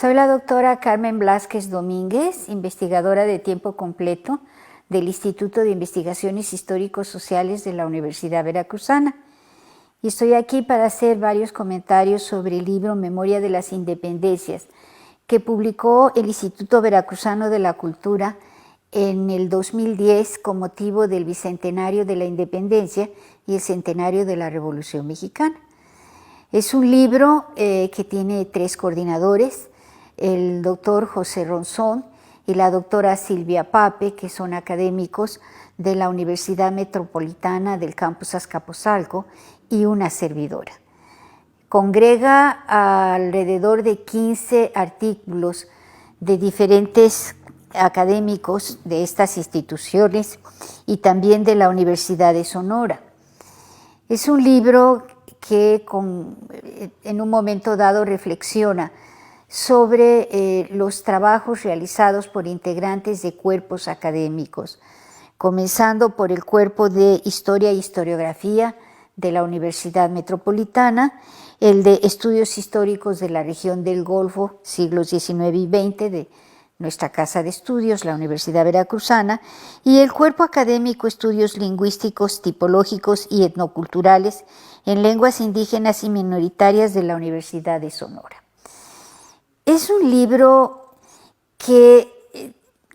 Soy la doctora Carmen Blázquez Domínguez, investigadora de tiempo completo del Instituto de Investigaciones Históricos Sociales de la Universidad Veracruzana. Y estoy aquí para hacer varios comentarios sobre el libro Memoria de las Independencias, que publicó el Instituto Veracruzano de la Cultura en el 2010 con motivo del Bicentenario de la Independencia y el Centenario de la Revolución Mexicana. Es un libro que tiene 3 coordinadores, el doctor José Ronzón y la doctora Silvia Pape, que son académicos de la Universidad Metropolitana del Campus Azcapotzalco, y una servidora. Congrega alrededor de 15 artículos de diferentes académicos de estas instituciones y también de la Universidad de Sonora. Es un libro que en un momento dado reflexiona sobre los trabajos realizados por integrantes de cuerpos académicos, comenzando por el cuerpo de Historia e Historiografía de la Universidad Metropolitana, el de Estudios Históricos de la Región del Golfo, siglos XIX y XX, de nuestra Casa de Estudios, la Universidad Veracruzana, y el cuerpo académico Estudios Lingüísticos, Tipológicos y Etnoculturales en Lenguas Indígenas y Minoritarias de la Universidad de Sonora. Es un libro que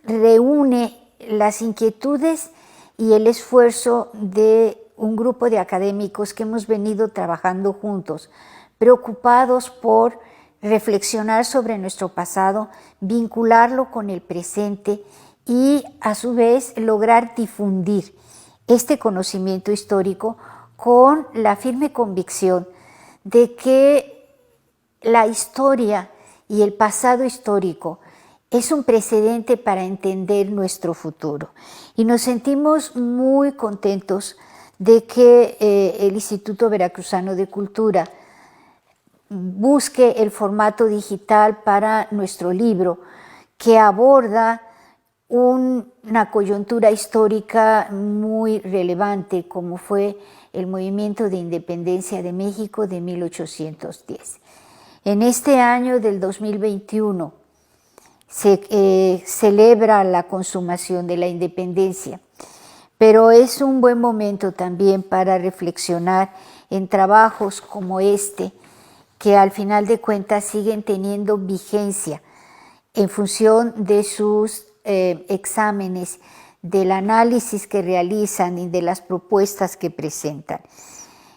reúne las inquietudes y el esfuerzo de un grupo de académicos que hemos venido trabajando juntos, preocupados por reflexionar sobre nuestro pasado, vincularlo con el presente y a su vez lograr difundir este conocimiento histórico con la firme convicción de que la historia y el pasado histórico es un precedente para entender nuestro futuro. Y nos sentimos muy contentos de que el Instituto Veracruzano de Cultura busque el formato digital para nuestro libro, que aborda una coyuntura histórica muy relevante, como fue el movimiento de independencia de México de 1810. En este año del 2021 se celebra la consumación de la independencia, pero es un buen momento también para reflexionar en trabajos como este, que al final de cuentas siguen teniendo vigencia en función de sus exámenes, del análisis que realizan y de las propuestas que presentan.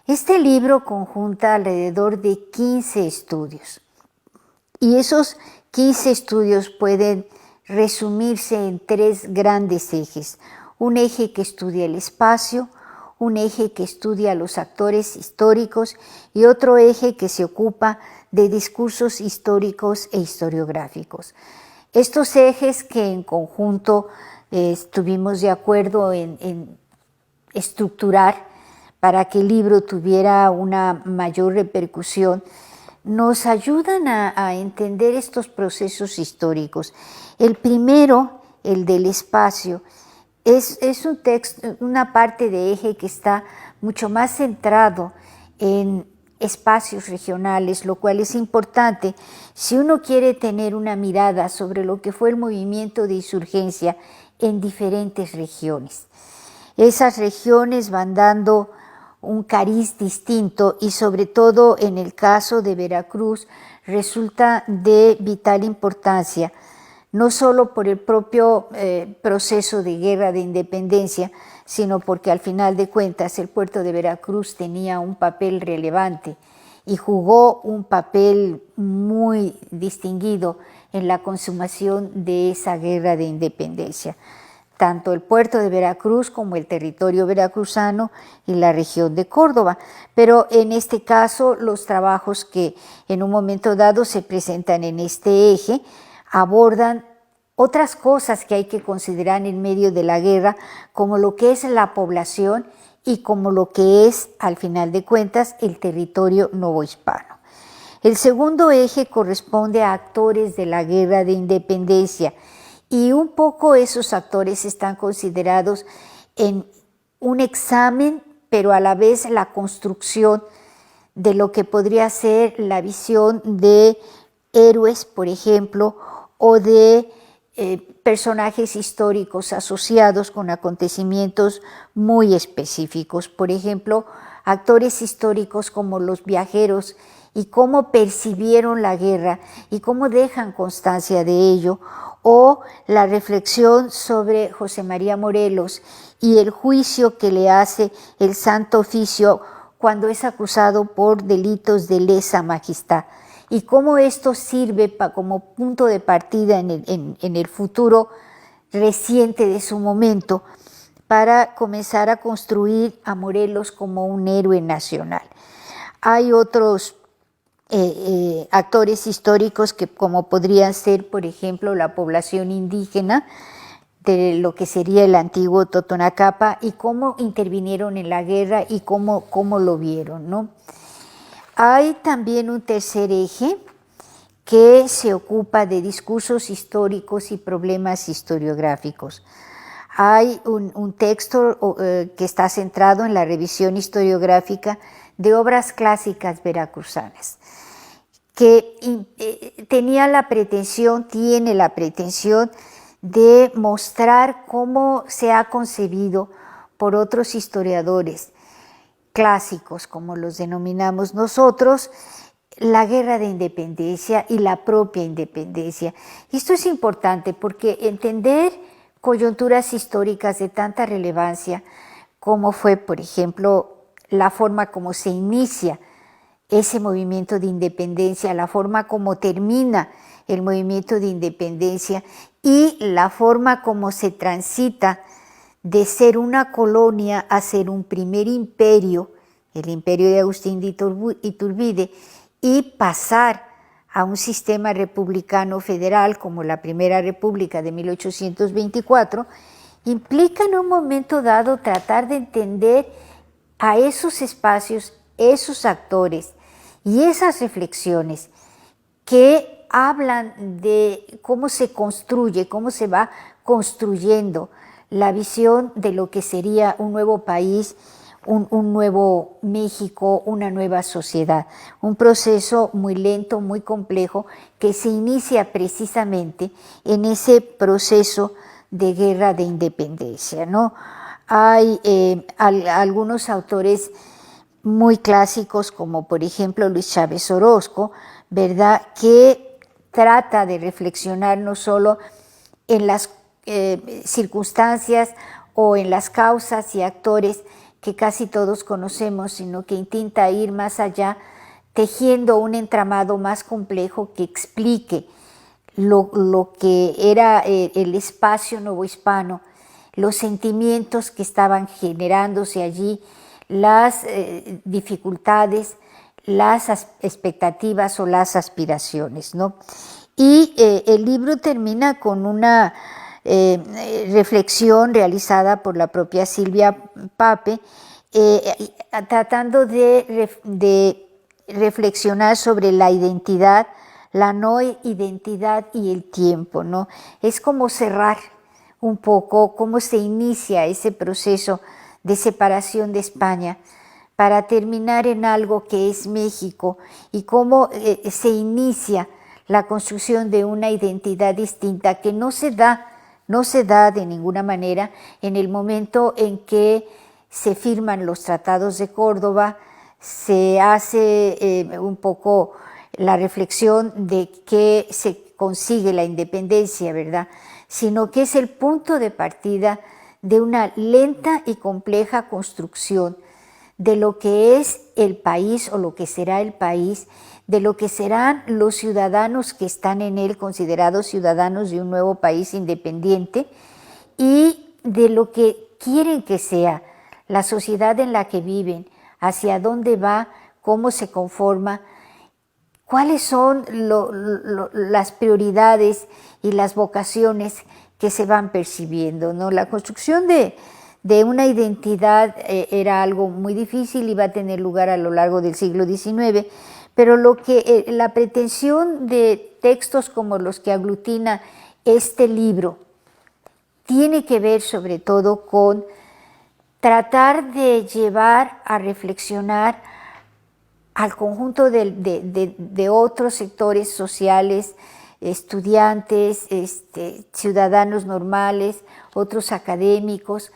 Este libro conjunta alrededor de 15 estudios y esos 15 estudios pueden resumirse en 3 grandes ejes. Un eje que estudia el espacio, un eje que estudia los actores históricos y otro eje que se ocupa de discursos históricos e historiográficos. Estos ejes que en conjunto estuvimos de acuerdo en estructurar para que el libro tuviera una mayor repercusión, nos ayudan a entender estos procesos históricos. El primero, el del espacio, es un texto, una parte de eje que está mucho más centrado en espacios regionales, lo cual es importante si uno quiere tener una mirada sobre lo que fue el movimiento de insurgencia en diferentes regiones. Esas regiones van dando un cariz distinto y sobre todo en el caso de Veracruz resulta de vital importancia, no solo por el propio proceso de guerra de independencia, sino porque al final de cuentas el puerto de Veracruz tenía un papel relevante y jugó un papel muy distinguido en la consumación de esa guerra de independencia. Tanto el puerto de Veracruz como el territorio veracruzano y la región de Córdoba. Pero en este caso, los trabajos que en un momento dado se presentan en este eje abordan otras cosas que hay que considerar en medio de la guerra, como lo que es la población y como lo que es, al final de cuentas, el territorio novohispano. El segundo eje corresponde a actores de la guerra de independencia, y un poco esos actores están considerados en un examen, pero a la vez la construcción de lo que podría ser la visión de héroes, por ejemplo, o de personajes históricos asociados con acontecimientos muy específicos. Por ejemplo, actores históricos como los viajeros y cómo percibieron la guerra y cómo dejan constancia de ello, o la reflexión sobre José María Morelos y el juicio que le hace el Santo Oficio cuando es acusado por delitos de lesa majestad, y cómo esto sirve como punto de partida en el futuro reciente de su momento para comenzar a construir a Morelos como un héroe nacional. Hay otros actores históricos que, como podrían ser, por ejemplo, la población indígena de lo que sería el antiguo Totonacapa, y cómo intervinieron en la guerra y cómo lo vieron, ¿no? Hay también un tercer eje que se ocupa de discursos históricos y problemas historiográficos. Hay un texto que está centrado en la revisión historiográfica de obras clásicas veracruzanas, que tiene la pretensión de mostrar cómo se ha concebido por otros historiadores clásicos, como los denominamos nosotros, la guerra de independencia y la propia independencia. Y esto es importante porque entender coyunturas históricas de tanta relevancia como fue, por ejemplo, la forma como se inicia ese movimiento de independencia, la forma como termina el movimiento de independencia y la forma como se transita de ser una colonia a ser un primer imperio, el imperio de Agustín de Iturbide, y pasar a un sistema republicano federal como la Primera República de 1824, implica en un momento dado tratar de entender a esos espacios, esos actores y esas reflexiones que hablan de cómo se construye, cómo se va construyendo la visión de lo que sería un nuevo país, un nuevo México, una nueva sociedad. Un proceso muy lento, muy complejo, que se inicia precisamente en ese proceso de guerra de independencia, ¿no? Hay algunos autores muy clásicos, como por ejemplo Luis Chávez Orozco, ¿verdad?, que trata de reflexionar no solo en las circunstancias o en las causas y actores que casi todos conocemos, sino que intenta ir más allá, tejiendo un entramado más complejo que explique lo que era el espacio novohispano, los sentimientos que estaban generándose allí, las dificultades, las expectativas o las aspiraciones, ¿no? Y el libro termina con una reflexión realizada por la propia Silvia Pape, tratando de reflexionar sobre la identidad, la no identidad y el tiempo, ¿no? Es como cerrar un poco cómo se inicia ese proceso de separación de España para terminar en algo que es México, y cómo se inicia la construcción de una identidad distinta que no se da de ninguna manera en el momento en que se firman los tratados de Córdoba, se hace un poco la reflexión de que se consigue la independencia, ¿verdad?, sino que es el punto de partida de una lenta y compleja construcción de lo que es el país o lo que será el país, de lo que serán los ciudadanos que están en él considerados ciudadanos de un nuevo país independiente, y de lo que quieren que sea la sociedad en la que viven, hacia dónde va, cómo se conforma, cuáles son las prioridades y las vocaciones que se van percibiendo, ¿no? La construcción de una identidad era algo muy difícil y va a tener lugar a lo largo del siglo XIX, pero la pretensión de textos como los que aglutina este libro tiene que ver sobre todo con tratar de llevar a reflexionar al conjunto de otros sectores sociales, estudiantes, ciudadanos normales, otros académicos,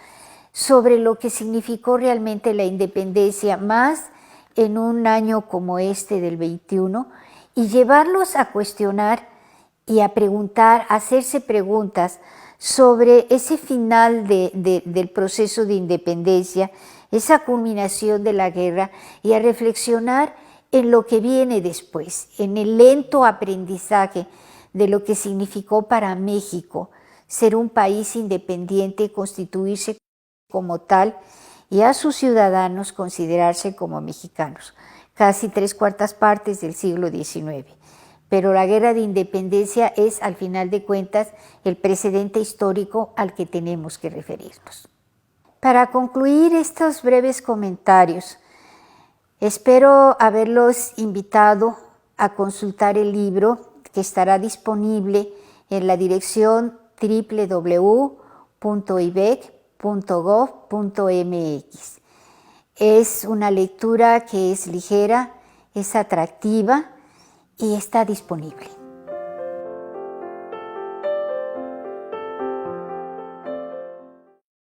sobre lo que significó realmente la independencia, más en un año como este del 21, y llevarlos a cuestionar y a preguntar, a hacerse preguntas sobre ese final del proceso de independencia, esa culminación de la guerra, y a reflexionar en lo que viene después, en el lento aprendizaje de lo que significó para México ser un país independiente, constituirse como tal y a sus ciudadanos considerarse como mexicanos, casi 3/4 partes del siglo XIX. Pero la guerra de independencia es, al final de cuentas, el precedente histórico al que tenemos que referirnos. Para concluir estos breves comentarios, espero haberlos invitado a consultar el libro que estará disponible en la dirección www.ibec.gov.mx. Es una lectura que es ligera, es atractiva y está disponible.